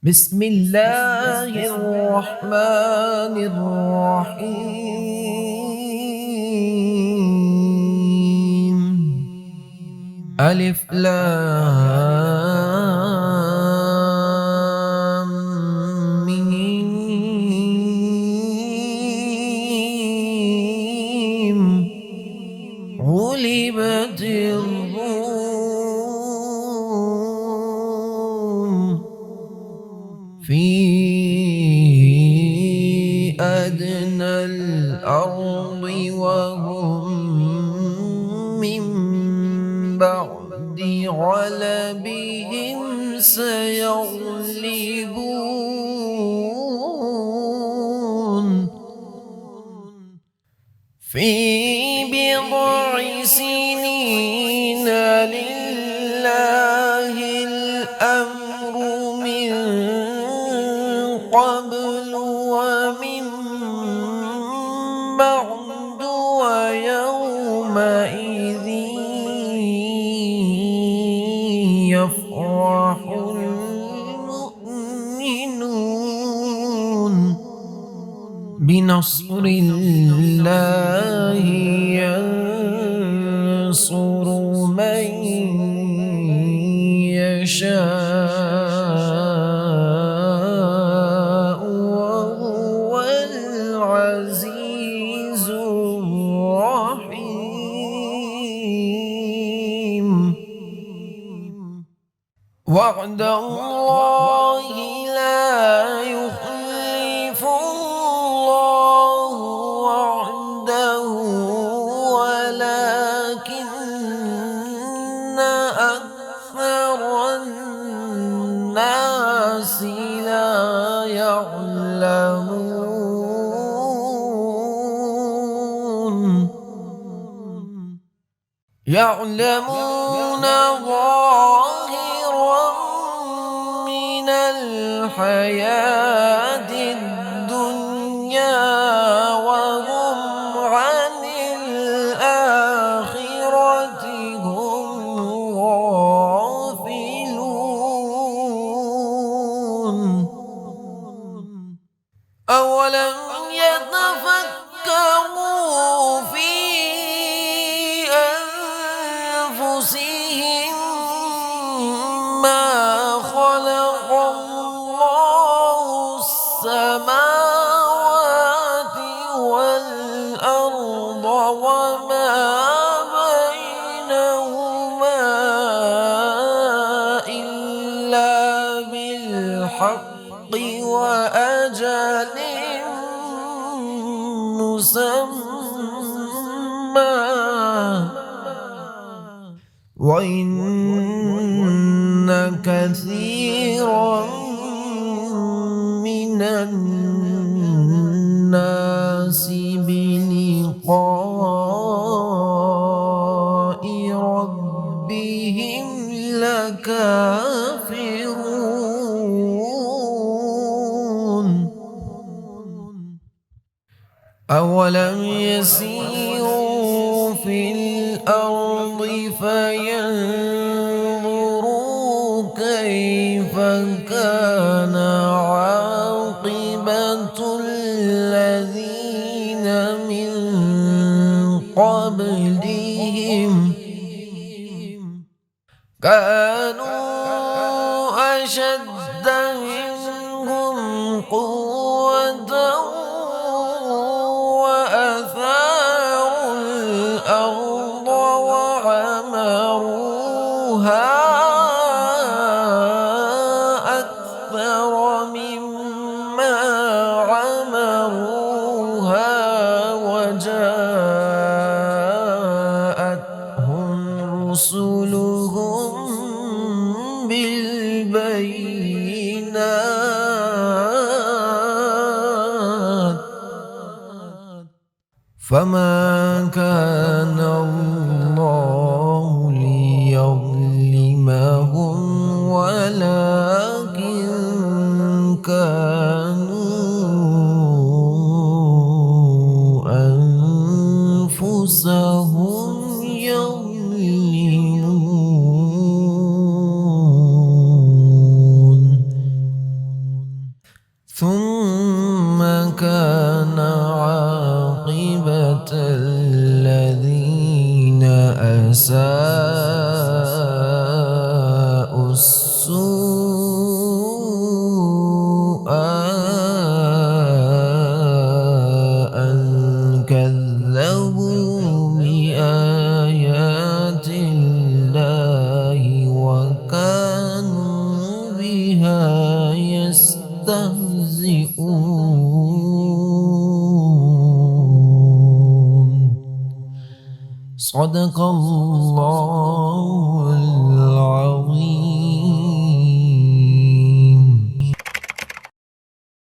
بسم الله الرحمن الرحيم. ألف لام ميم. غلبت الروم في أدنى الأرض وهم من بعد غلبهم سيغلبون في بضع سنين. لله الأمر من قبل ومن بعد ويومئذ يفرح المؤمنون بنصر الله ينصر من يشاء وهو العزيز الرحيم. وعد الله لا يخلف الله وعده ولكن أكثر الناس لا يعلمون ظاهرا من الحياة الدنيا وهم عن الآخرة هم غافلون. أولم يتفكروا في أنفسهم ما خلق الله السماوات والأرض وما بينهما إلا بالحق وأجل مسمى وإن كثيرا من الناس بلقاء ربهم لكافرون. أولم يسيروا في الأرض فينظروا كيف كان عاقبة الذين من قبلهم كانوا أشد منهم قوة وأثاروا الأرض وعمروها أكثر مما عمروها وجاءتهم رسلهم بالبينات فما كان الله ليظلمهم ولكن كانوا أنفسهم يظلمون. ثم كان عاقبة الذين أساءوا السوء أن كذبوا بآيات الله وكانوا بها يستهزئون. صدق الله